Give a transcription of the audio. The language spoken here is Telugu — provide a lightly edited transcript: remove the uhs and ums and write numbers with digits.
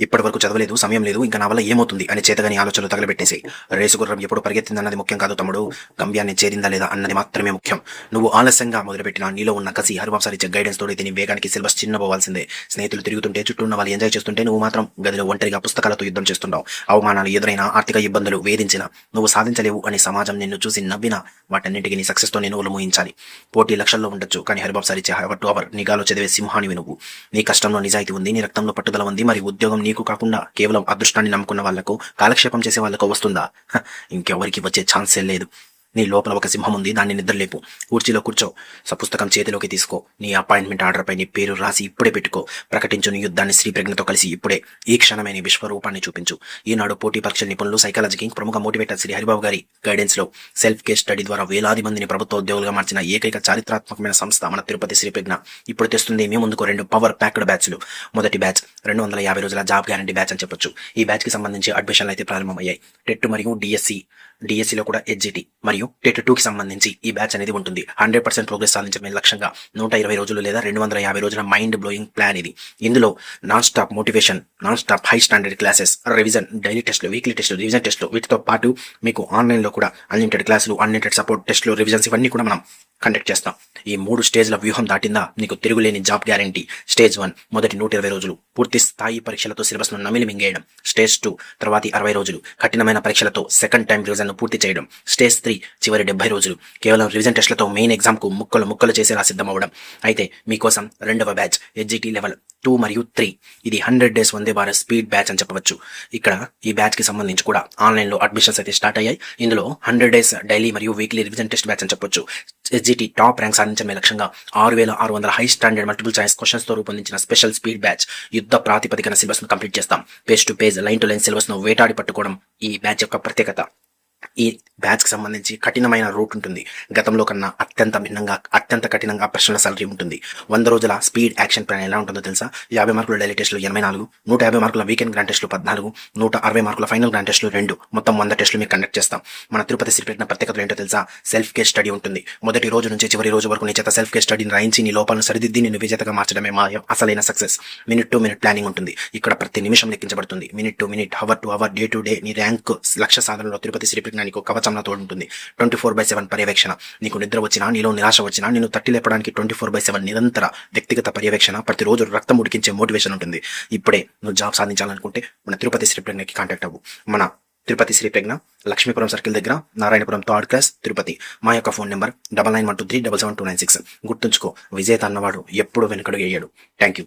ఇప్పటి వరకు చదవలేదు, సమయం లేదు, ఇంకా నా వల్ల ఏమవుతుంది అని చేతగాని ఆలోచనలు తగలబెట్టేసి రేసు గుర్రం ఎప్పుడు పరిగెత్తిందన్నది ముఖ్యం కాదు తమ్ముడు, గమ్యాన్ని చేరిందా లేదా అన్నది మాత్రమే ముఖ్యం. నువ్వు ఆలస్యంగా మొదలుపెట్టినా నీలో ఉన్న కసి హరివంశాలు ఇచ్చే గైడెన్స్ తోడైతే నీ వేగానికి సిలబస్ చిన్నపోవాల్సిందే. స్నేహితులు తిరుగుతుంటే, చుట్టూ ఉన్న వాళ్ళు ఎంజాయ్ చేస్తుంటే నువ్వు మాత్రం గదిలో ఒంటరిగా పుస్తకాలతో యుద్ధం చేస్తున్నావు. అవమానాలు ఎదురైనా, ఆర్థిక ఇబ్బందులు వేధించినా, నువ్వు సాధించలేవు అని సమాజం నిన్ను చూసి నవ్వినా వాటన్నింటికి నీ సక్సెస్ తో నేను ఉలమూయించాలి. పోటీ లక్షల్లో ఉండొచ్చు, కానీ హరివంశాలు ఇచ్చే అవర్ టు అవర్ నిఘాలో చదివే సింహానివి నువ్వు. నీ కష్టంలో నిజాయితీ ఉంది, నీ రక్తంలో పట్టుదల ఉంది. మరి ఉద్యోగం నీకు కాకుండా కేవలం అదృష్టాన్ని నమ్ముకున్న వాళ్లకు, కాలక్షేపం చేసే వాళ్లకు వస్తుందా? ఇంకెవరికి వచ్చే ఛాన్సే లేదు. నీ లోపల ఒక సింహం ఉంది, దాన్ని నిద్రలేపు. కుర్చీలో కూర్చో, పుస్తకం చేతిలోకి తీసుకో, నీ అపాయింట్మెంట్ ఆర్డర్ పై నీ పేరు రాసి ఇప్పుడే పెట్టుకో. ప్రకటించు నీ యుద్ధాన్ని శ్రీప్రజ్ఞతో కలిసి ఇప్పుడే. ఈ క్షణమే నీ విశ్వరూపాన్ని చూపించు. ఈనాడు పోటీ పరీక్షల నిపుణులు, సైకాలజీకి ప్రముఖ మోటివేటర్ శ్రీ హరిబాబు గారి గైడెన్స్ లో సెల్ఫ్ కేస్ స్టడీ ద్వారా వేలాది మందిని ప్రభుత్వ ఉద్యోగులుగా మార్చిన ఏకైక చారిత్రాత్మకమైన సంస్థ మన తిరుపతి శ్రీప్రజ్ఞ ఇప్పుడు తెస్తుంది మీ ముందుకు 2 పవర్ ప్యాక్డ్ బ్యాచ్లు. మొదటి బ్యాచ్ 250 రోజుల జాబ్ గ్యారంటీ బ్యాచ్ అని చెప్పొచ్చు. ఈ బ్యాచ్ కి సంబంధించి అడ్మిషన్లు అయితే ప్రారంభమయ్యాయి. టెట్ మరియు డిఎస్సిలో కూడా హెచ్జిటి మరియు టెట్ 2 కి సంబంధించి ఈ బ్యాచ్ అనేది ఉంటుంది. 100% ప్రోగ్రెస్ సాధించడమే లక్ష్యంగా 120 రోజులు లేదా 250 రోజుల మైండ్ బ్లోయింగ్ ప్లాన్ ఇది. ఇందులో non stop motivation, non stop high standard classes, revision, daily టెస్ట్లు, వీక్లీ టెస్ట్లు, రివిజన్ టెస్ట్లు, వీటితో పాటు మీకు ఆన్లైన్ లో కూడా అన్లిమిటెడ్ క్లాసులు, అన్లిమిటెడ్ సపోర్ట్ టెస్ట్లు, రివిజన్స్ ఇవన్నీ కూడా మనం కండక్ట్ చేస్తాం. ఈ 3 స్టేజ్ల వ్యూహం దాటిందా నీకు తిరుగులేని జాబ్ గ్యారంటీ. స్టేజ్ 1 మొదటి 120 రోజులు పూర్తి స్థాయి పరీక్షలతో సిలబస్ ను నమిలి మింగేయడం. స్టేజ్ 2 తర్వాతి 60 రోజులు కఠినమైన పరీక్షలతో సెకండ్ టైం రివిజన్ ను పూర్తి చేయడం. స్టేజ్ 3 చివరి 70 రోజులు కేవలం రివిజన్ టెస్ట్లతో మెయిన్ ఎగ్జామ్ కు ముక్కలు చేసేలా సిద్ధం అవ్వడం. అయితే మీకోసం రెండవ బ్యాచ్ హెచ్జిటి లెవెల్ 2 మరియు 3, ఇది 100 days Vande Bharat speed batch అని చెప్పవచ్చు. ఇక్కడ ఈ బ్యాచ్ కి సంబంధించి కూడా ఆన్లైన్ లో అడ్మిషన్స్ అయితే స్టార్ట్ అయ్యాయి. ఇందులో 100 డేస్ డైలీ మరియు వీక్లీ రివిజన్ టెస్ట్ బ్యాచ్ అని చెప్పొచ్చు. హెచ్జిటి టాప్ ర్యాంక్ సాధించే లక్ష్యంగా 6600 high standard multiple choice questions తో రూపొందించిన స్పెషల్ స్పీడ్ బ్యాచ్. యుద్ధ ప్రాతిపదికన సిలబస్ ను కంప్లీట్ చేస్తాం. Page to page, line to line syllabus ను వేటాడి పట్టుకోవడం ఈ బ్యాచ్ యొక్క ప్రత్యేకత. ఈ బ్యాచ్ కి సంబంధించి కఠినమైన రూట్ ఉంటుంది. గతంలో కన్నా అత్యంత కఠినంగా ప్రశ్నల సలరీ ఉంటుంది. 100 రోజుల స్పీడ్ యాక్షన్ ప్లాన్ ఎలా ఉంటుందో తెలుసా? 50 మార్కుల డైలీ టెస్టులు 84, 150 మార్కుల వీకెండ్ గ్రాండ్ టెస్టులు 14, 160 మార్కుల ఫైనల్ గ్రాండ్ టెస్టులు 2, మొత్తం 100 టెస్టులు మీకు కండక్ట్ చేస్తాం. మన తిరుపతి శ్రీప్రజ్ఞ ప్రత్యేకతలు ఏంటో తెలుసా? సెల్ఫ్ కేస్ స్టడీ ఉంటుంది. మొదటి రోజు నుంచి చివరి రోజు వరకు నీ చేత సెల్ఫ్ కేస్ స్టడీని రాయించి నీ లోపాలను సరిదిద్ది నిన్ను విజేతగా మార్చడమే మా అసలైన success. Minute to minute planning ఉంటుంది. ఇక్కడ ప్రతి నిమిషం లెక్కించబడుతుంది. Minute to minute, hour to hour, day to day నీ ర్యాంక్ లక్ష్య సాధనలో తిరుపతి శ్రీప్రజ్ఞ నీకు కవచంలో తోడుంటుంది. 24/7 పర్యవేక్షణ. నీకు నిద్ర వచ్చినా, నీలో నిరాశ వచ్చినా నిన్ను తట్టి లేపడానికి 24/7 నిరంతర వ్యక్తిగత పర్యవేక్షణ, ప్రతిరోజు రక్తం ఉడికించే మోటివేషన్ ఉంటుంది. ఇప్పుడే నువ్వు జాబ్ సాధించాలనుకుంటే మన తిరుపతి శ్రీప్రజ్ఞకి కాంటాక్ట్ అవ్వు. మన తిరుపతి శ్రీప్రజ్ఞ, లక్ష్మీపురం సర్కిల్ దగ్గర, నారాయణపురం 3rd క్లాస్, తిరుపతి. మా యొక్క ఫోన్ నెంబర్ 9912377296. గుర్తుంచుకో, విజేత అన్నవాడు ఎప్పుడు వెనుకడుగు వేయడు. Thank you.